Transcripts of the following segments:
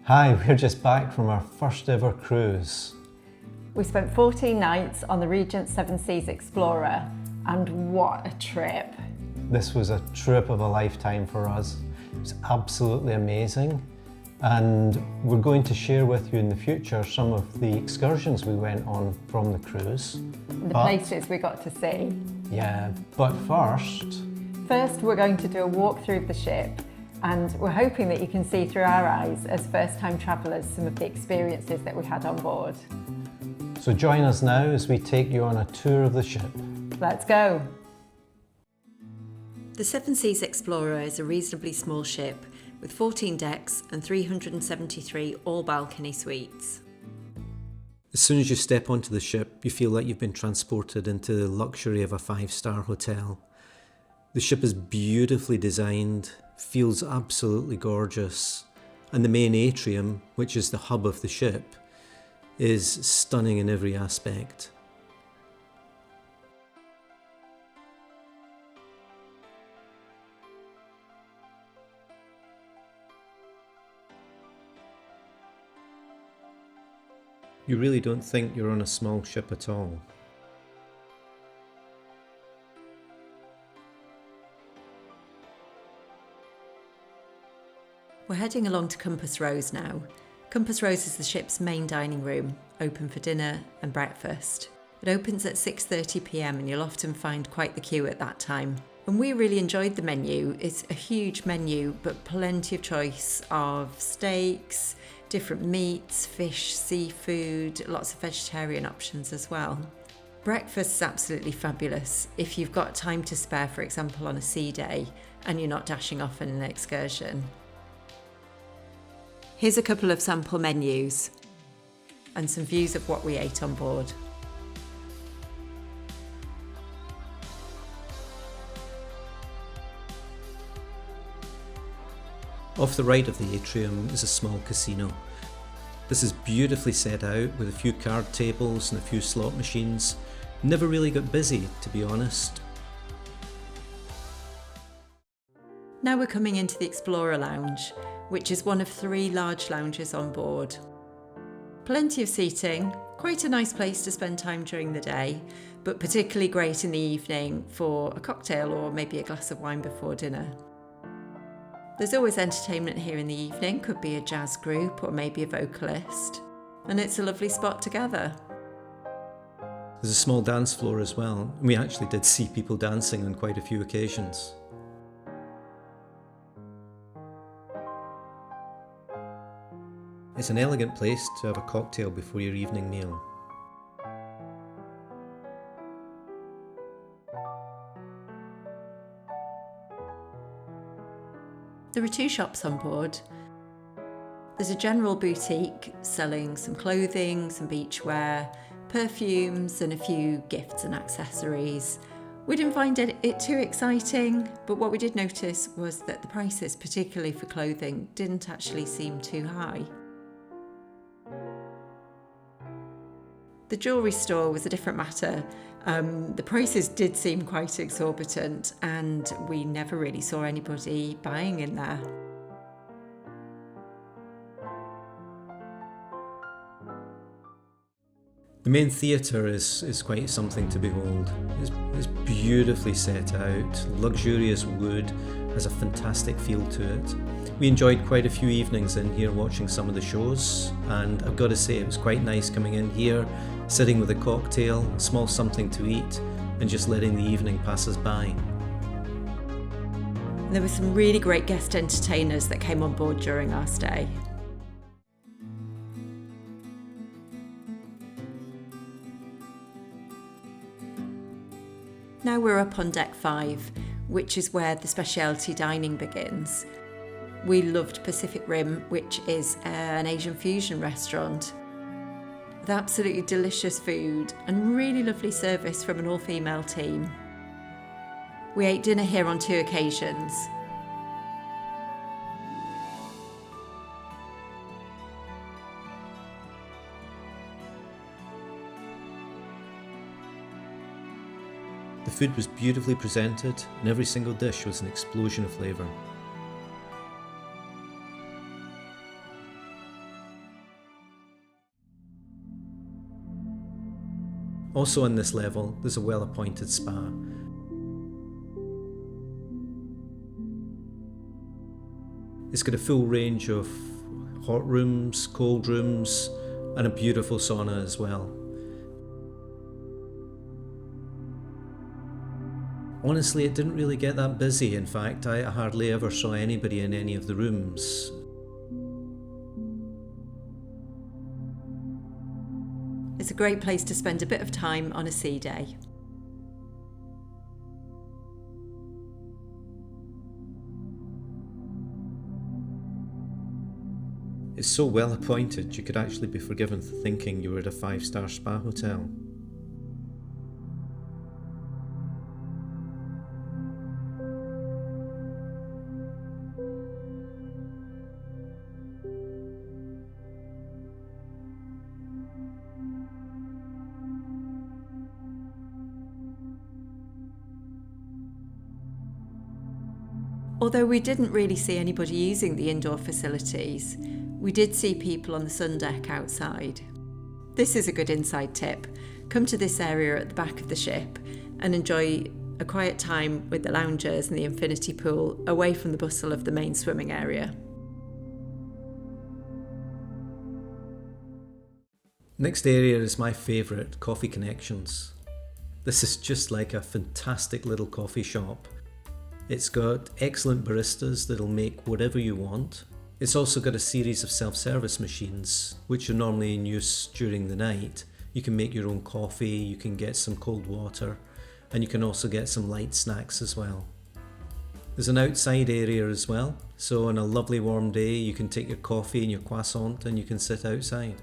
Hi, we're just back from our first ever cruise. We spent 14 nights on the Regent Seven Seas Explorer, and what a trip! This was a trip of a lifetime for us. It was absolutely amazing, and we're going to share with you in the future some of the excursions we went on from the cruise. The places we got to see. Yeah, but First, we're going to do a walk through the ship, and we're hoping that you can see through our eyes as first-time travellers some of the experiences that we had on board. So join us now as we take you on a tour of the ship. Let's go! The Seven Seas Explorer is a reasonably small ship with 14 decks and 373 all-balcony suites. As soon as you step onto the ship, you feel like you've been transported into the luxury of a five-star hotel. The ship is beautifully designed, feels absolutely gorgeous, and the main atrium, which is the hub of the ship, is stunning in every aspect. You really don't think you're on a small ship at all. We're heading along to Compass Rose now. Compass Rose is the ship's main dining room, open for dinner and breakfast. It opens at 6:30 p.m. and you'll often find quite the queue at that time. And we really enjoyed the menu. It's a huge menu, but plenty of choice of steaks, different meats, fish, seafood, lots of vegetarian options as well. Breakfast is absolutely fabulous if you've got time to spare, for example, on a sea day and you're not dashing off on an excursion. Here's a couple of sample menus and some views of what we ate on board. Off the right of the atrium is a small casino. This is beautifully set out with a few card tables and a few slot machines. Never really got busy, to be honest. Now we're coming into the Explorer Lounge, which is one of 3 large lounges on board. Plenty of seating, quite a nice place to spend time during the day, but particularly great in the evening for a cocktail or maybe a glass of wine before dinner. There's always entertainment here in the evening, could be a jazz group or maybe a vocalist, and it's a lovely spot to gather. There's a small dance floor as well, and we actually did see people dancing on quite a few occasions. It's an elegant place to have a cocktail before your evening meal. There are 2 shops on board. There's a general boutique selling some clothing, some beachwear, perfumes and a few gifts and accessories. We didn't find it too exciting, but what we did notice was that the prices, particularly for clothing, didn't actually seem too high. The jewellery store was a different matter. The prices did seem quite exorbitant and we never really saw anybody buying in there. The main theatre is quite something to behold. It's beautifully set out, luxurious wood, has a fantastic feel to it. We enjoyed quite a few evenings in here watching some of the shows, and I've got to say it was quite nice coming in here, sitting with a cocktail, a small something to eat, and just letting the evening pass us by. There were some really great guest entertainers that came on board during our stay. Now we're up on deck 5, which is where the specialty dining begins. We loved Pacific Rim, which is an Asian fusion restaurant, with absolutely delicious food and really lovely service from an all-female team. We ate dinner here on 2 occasions. The food was beautifully presented and every single dish was an explosion of flavour. Also on this level, there's a well-appointed spa. It's got a full range of hot rooms, cold rooms, and a beautiful sauna as well. Honestly, it didn't really get that busy. In fact, I hardly ever saw anybody in any of the rooms. It's a great place to spend a bit of time on a sea day. It's so well appointed, you could actually be forgiven for thinking you were at a 5-star spa hotel. Although we didn't really see anybody using the indoor facilities, we did see people on the sun deck outside. This is a good inside tip. Come to this area at the back of the ship and enjoy a quiet time with the loungers and the infinity pool away from the bustle of the main swimming area. Next area is my favourite, Coffee Connections. This is just like a fantastic little coffee shop. It's got excellent baristas that'll make whatever you want. It's also got a series of self-service machines, which are normally in use during the night. You can make your own coffee, you can get some cold water, and you can also get some light snacks as well. There's an outside area as well, so on a lovely warm day you can take your coffee and your croissant and you can sit outside.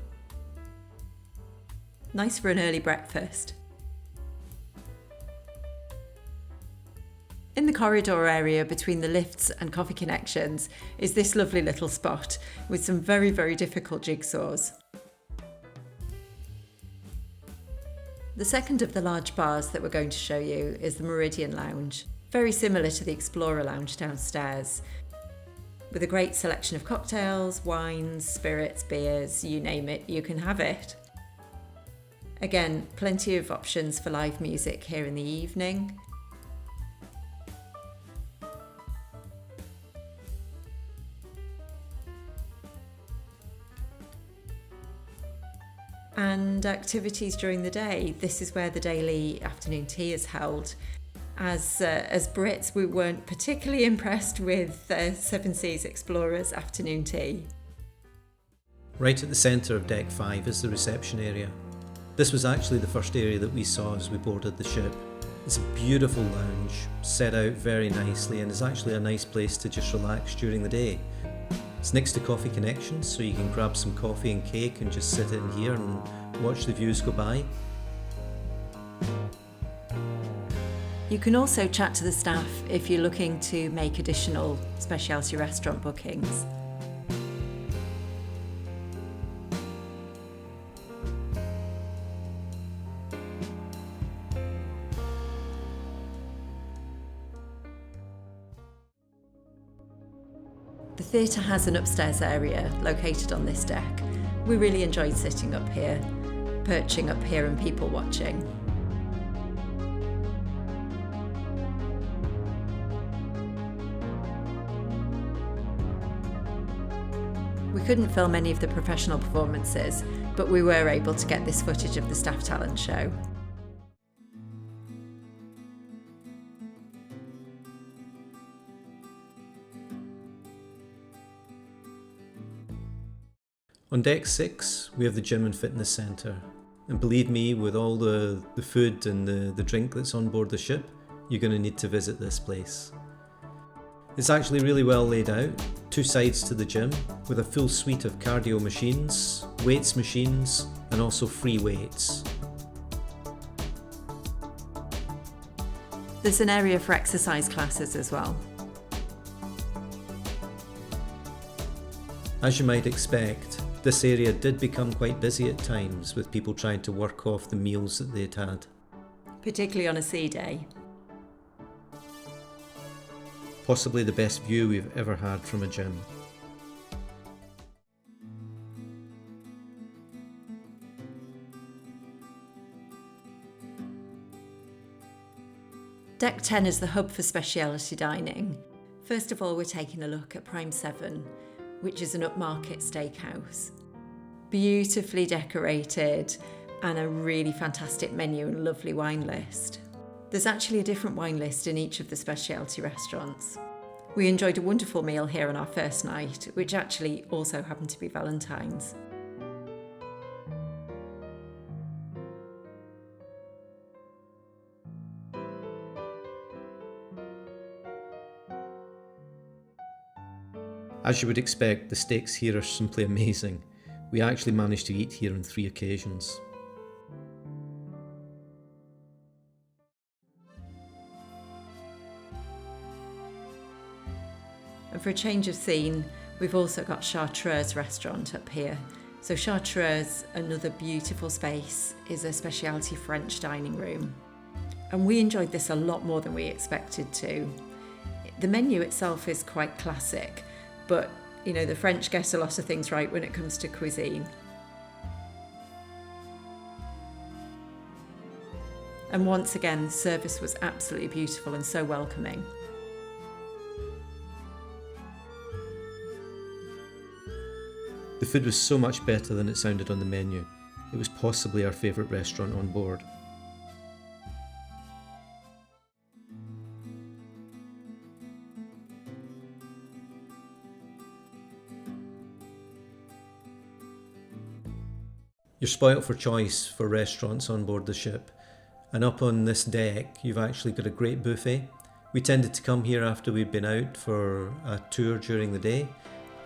Nice for an early breakfast. In the corridor area between the lifts and Coffee Connections is this lovely little spot with some very, very difficult jigsaws. The second of the large bars that we're going to show you is the Meridian Lounge, very similar to the Explorer Lounge downstairs, with a great selection of cocktails, wines, spirits, beers, you name it, you can have it. Again, plenty of options for live music here in the evening. And activities during the day. This is where the daily afternoon tea is held. As Brits, we weren't particularly impressed with Seven Seas Explorer's afternoon tea. Right at the centre of Deck 5 is the reception area. This was actually the first area that we saw as we boarded the ship. It's a beautiful lounge, set out very nicely, and is actually a nice place to just relax during the day. It's next to Coffee Connections, so you can grab some coffee and cake and just sit in here and watch the views go by. You can also chat to the staff if you're looking to make additional specialty restaurant bookings. The theatre has an upstairs area located on this deck. We really enjoyed sitting up here, perching up here and people watching. We couldn't film any of the professional performances, but we were able to get this footage of the staff talent show. On Deck 6, we have the gym and fitness centre. And believe me, with all the food and the drink that's on board the ship, you're going to need to visit this place. It's actually really well laid out, 2 sides to the gym, with a full suite of cardio machines, weights machines, and also free weights. There's an area for exercise classes as well. As you might expect, this area did become quite busy at times, with people trying to work off the meals that they'd had. Particularly on a sea day. Possibly the best view we've ever had from a gym. Deck 10 is the hub for speciality dining. First of all, we're taking a look at Prime 7, which is an upmarket steakhouse. Beautifully decorated and a really fantastic menu and lovely wine list. There's actually a different wine list in each of the specialty restaurants. We enjoyed a wonderful meal here on our first night, which actually also happened to be Valentine's. As you would expect, the steaks here are simply amazing. We actually managed to eat here on 3 occasions. And for a change of scene, we've also got Chartreuse restaurant up here. So Chartreuse, another beautiful space, is a specialty French dining room. And we enjoyed this a lot more than we expected to. The menu itself is quite classic, but you know, the French get a lot of things right when it comes to cuisine. And once again, the service was absolutely beautiful and so welcoming. The food was so much better than it sounded on the menu. It was possibly our favourite restaurant on board. You're spoilt for choice for restaurants on board the ship, and up on this deck you've actually got a great buffet. We tended to come here after we'd been out for a tour during the day,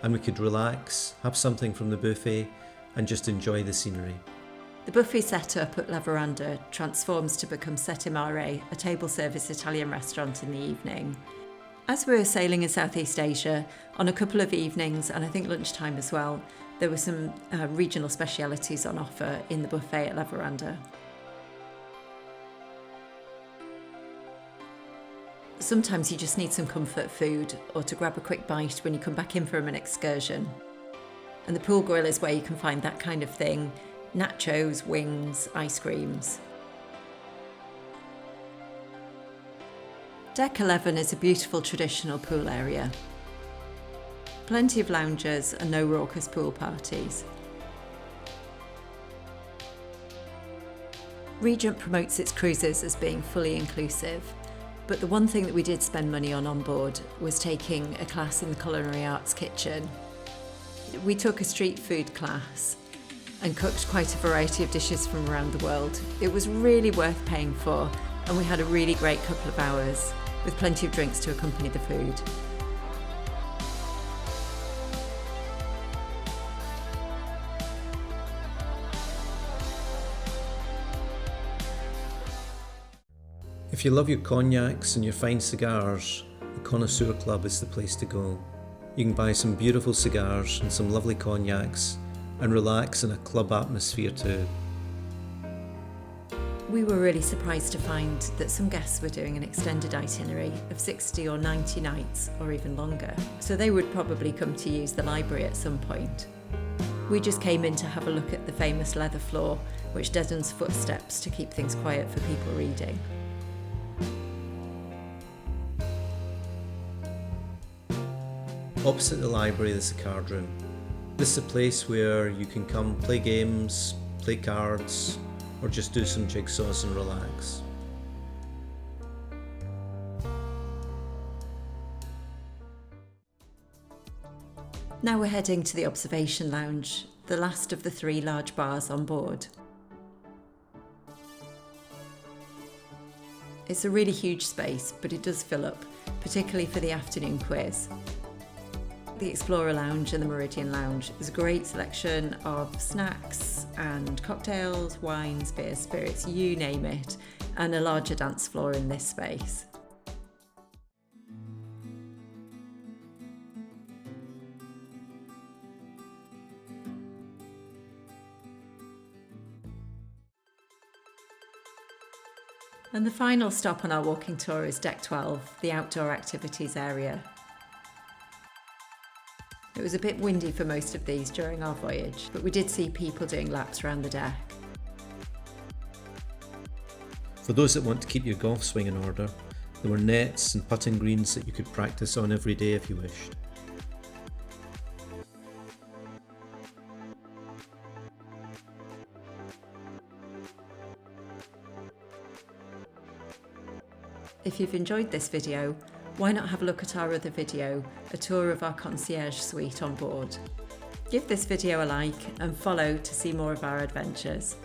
and we could relax, have something from the buffet and just enjoy the scenery. The buffet setup at La Veranda transforms to become Sette, a table service Italian restaurant in the evening. As we were sailing in Southeast Asia, on a couple of evenings, and I think lunchtime as well, there were some regional specialities on offer in the buffet at La Veranda. Sometimes you just need some comfort food or to grab a quick bite when you come back in from an excursion. And the pool grill is where you can find that kind of thing: nachos, wings, ice creams. Deck 11 is a beautiful traditional pool area. Plenty of loungers and no raucous pool parties. Regent promotes its cruises as being fully inclusive, but the one thing that we did spend money on board was taking a class in the Culinary Arts kitchen. We took a street food class and cooked quite a variety of dishes from around the world. It was really worth paying for, and we had a really great couple of hours with plenty of drinks to accompany the food. If you love your cognacs and your fine cigars, the Connoisseur Club is the place to go. You can buy some beautiful cigars and some lovely cognacs and relax in a club atmosphere too. We were really surprised to find that some guests were doing an extended itinerary of 60 or 90 nights or even longer, so they would probably come to use the library at some point. We just came in to have a look at the famous leather floor, which deadens footsteps to keep things quiet for people reading. Opposite the library there's a card room. This is a place where you can come play games, play cards, or just do some jigsaws and relax. Now we're heading to the observation lounge, the last of the 3 large bars on board. It's a really huge space, but it does fill up, particularly for the afternoon quiz. The Explorer Lounge and the Meridian Lounge is a great selection of snacks and cocktails, wines, beers, spirits, you name it, and a larger dance floor in this space. And the final stop on our walking tour is Deck 12, the outdoor activities area. It was a bit windy for most of these during our voyage, but we did see people doing laps around the deck. For those that want to keep your golf swing in order, There were nets and putting greens that you could practice on every day if you wished. If you've enjoyed this video, why not have a look at our other video, a tour of our concierge suite on board. Give this video a like and follow to see more of our adventures.